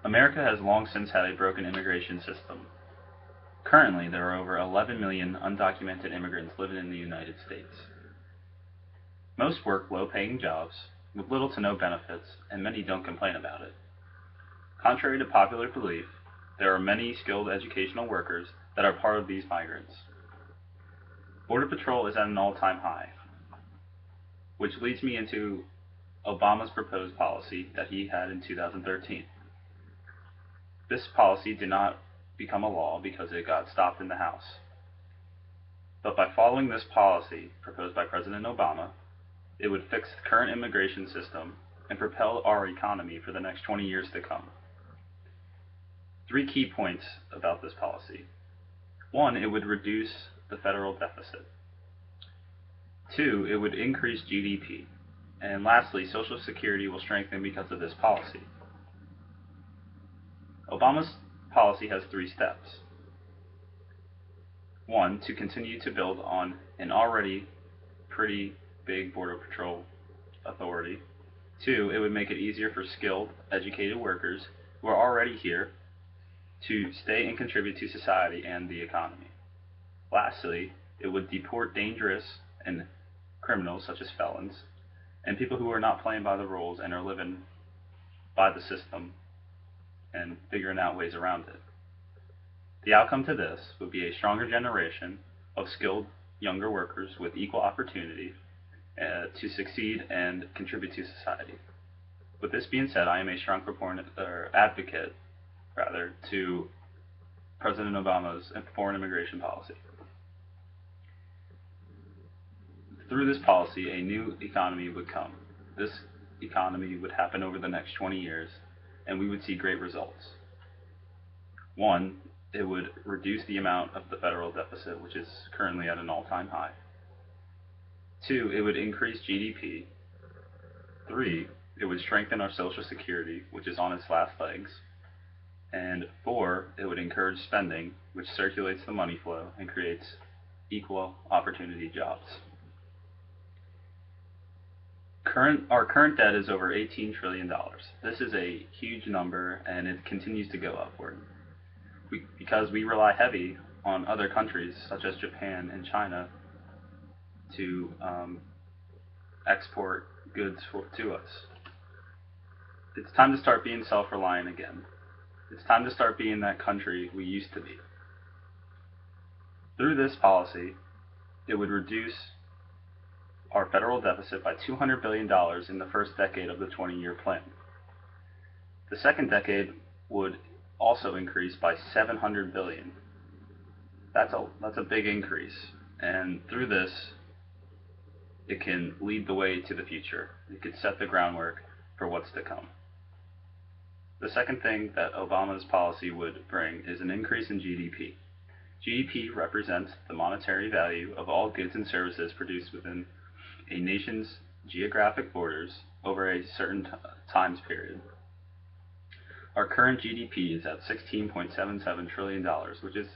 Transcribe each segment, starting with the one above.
America has long since had a broken immigration system. Currently, there are over 11 million undocumented immigrants living in the United States. Most work low-paying jobs with little to no benefits, and many don't complain about it. Contrary to popular belief, there are many skilled educational workers that are part of these migrants. Border Patrol is at an all-time high, which leads me into Obama's proposed policy that he had in 2013. This policy did not become a law because it got stopped in the House. But by following this policy proposed by President Obama, it would fix the current immigration system and propel our economy for the next 20 years to come. 3 key points about this policy. 1, it would reduce the federal deficit. 2, it would increase GDP. And lastly, Social Security will strengthen because of this policy. Obama's policy has 3 steps. 1, to continue to build on an already pretty big Border Patrol authority. 2, it would make it easier for skilled, educated workers who are already here to stay and contribute to society and the economy. Lastly, it would deport dangerous and criminals such as felons and people who are not playing by the rules and are living by the system and figuring out ways around it. The outcome to this would be a stronger generation of skilled younger workers with equal opportunity to succeed and contribute to society. With this being said, I am a strong advocate to President Obama's foreign immigration policy. Through this policy, a new economy would come. This economy would happen over the next 20 years, and we would see great results. 1, it would reduce the amount of the federal deficit, which is currently at an all-time high. 2, it would increase GDP. 3, it would strengthen our Social Security, which is on its last legs. And 4, it would encourage spending, which circulates the money flow and creates equal opportunity jobs. Our current debt is over $18 trillion. This is a huge number, and it continues to go upward. Because we rely heavy on other countries, such as Japan and China, to export goods to us. It's time to start being self-reliant again. It's time to start being that country we used to be. Through this policy, it would reduce our federal deficit by $200 billion in the first decade of the 20-year plan. The second decade would also increase by $700 billion. That's a big increase, and through this, it can lead the way to the future. It could set the groundwork for what's to come. The second thing that Obama's policy would bring is an increase in GDP. GDP represents the monetary value of all goods and services produced within a nation's geographic borders over a certain times period. Our current GDP is at $16.77 trillion, which is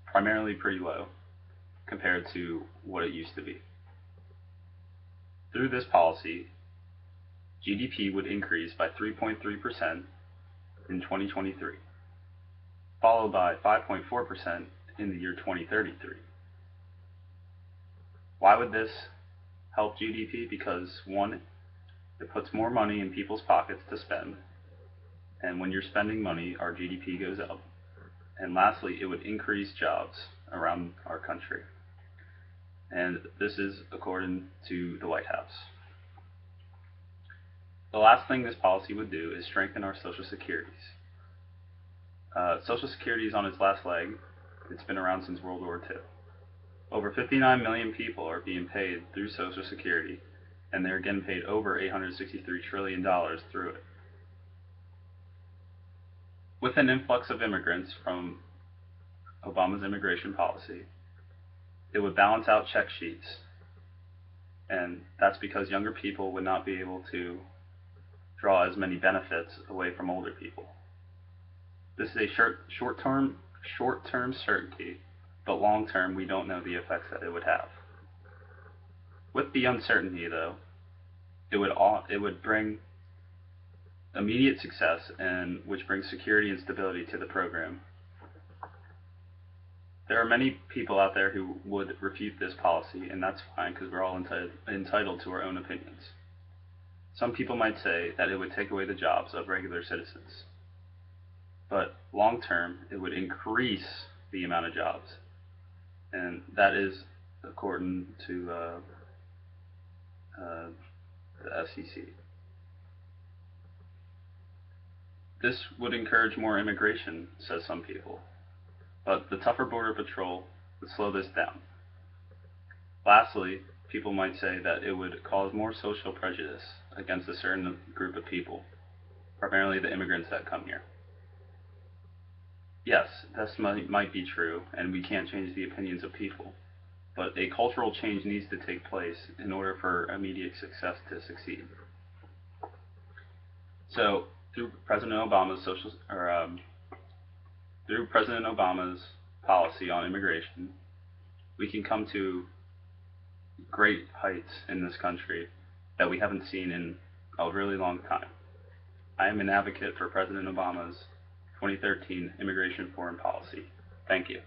primarily pretty low compared to what it used to be. Through this policy, GDP would increase by 3.3% in 2023, followed by 5.4% in the year 2033. Why would this help GDP? Because 1, it puts more money in people's pockets to spend, and when you're spending money, our GDP goes up. And lastly, it would increase jobs around our country. And this is according to the White House. The last thing this policy would do is strengthen our Social Securities. Social Security is on its last leg. It's been around since World War II. Over 59 million people are being paid through Social Security, and they're getting paid over $863 trillion through it. With an influx of immigrants from Obama's immigration policy, it would balance out check sheets, and that's because younger people would not be able to draw as many benefits away from older people. This is a short-term certainty, but long-term we don't know the effects that it would have. With the uncertainty, though, it would bring immediate success and which brings security and stability to the program. There are many people out there who would refute this policy, and that's fine because we're all entitled to our own opinions. Some people might say that it would take away the jobs of regular citizens, but long term it would increase the amount of jobs, and that is according to the FCC. This would encourage more immigration, says some people, but the tougher border patrol would slow this down. Lastly, people might say that it would cause more social prejudice against a certain group of people, primarily the immigrants that come here. Yes, this might be true, and we can't change the opinions of people, but a cultural change needs to take place in order for immediate success to succeed. So, through President Obama's through President Obama's policy on immigration, we can come to great heights in this country that we haven't seen in a really long time. I am an advocate for President Obama's 2013 immigration foreign policy. Thank you.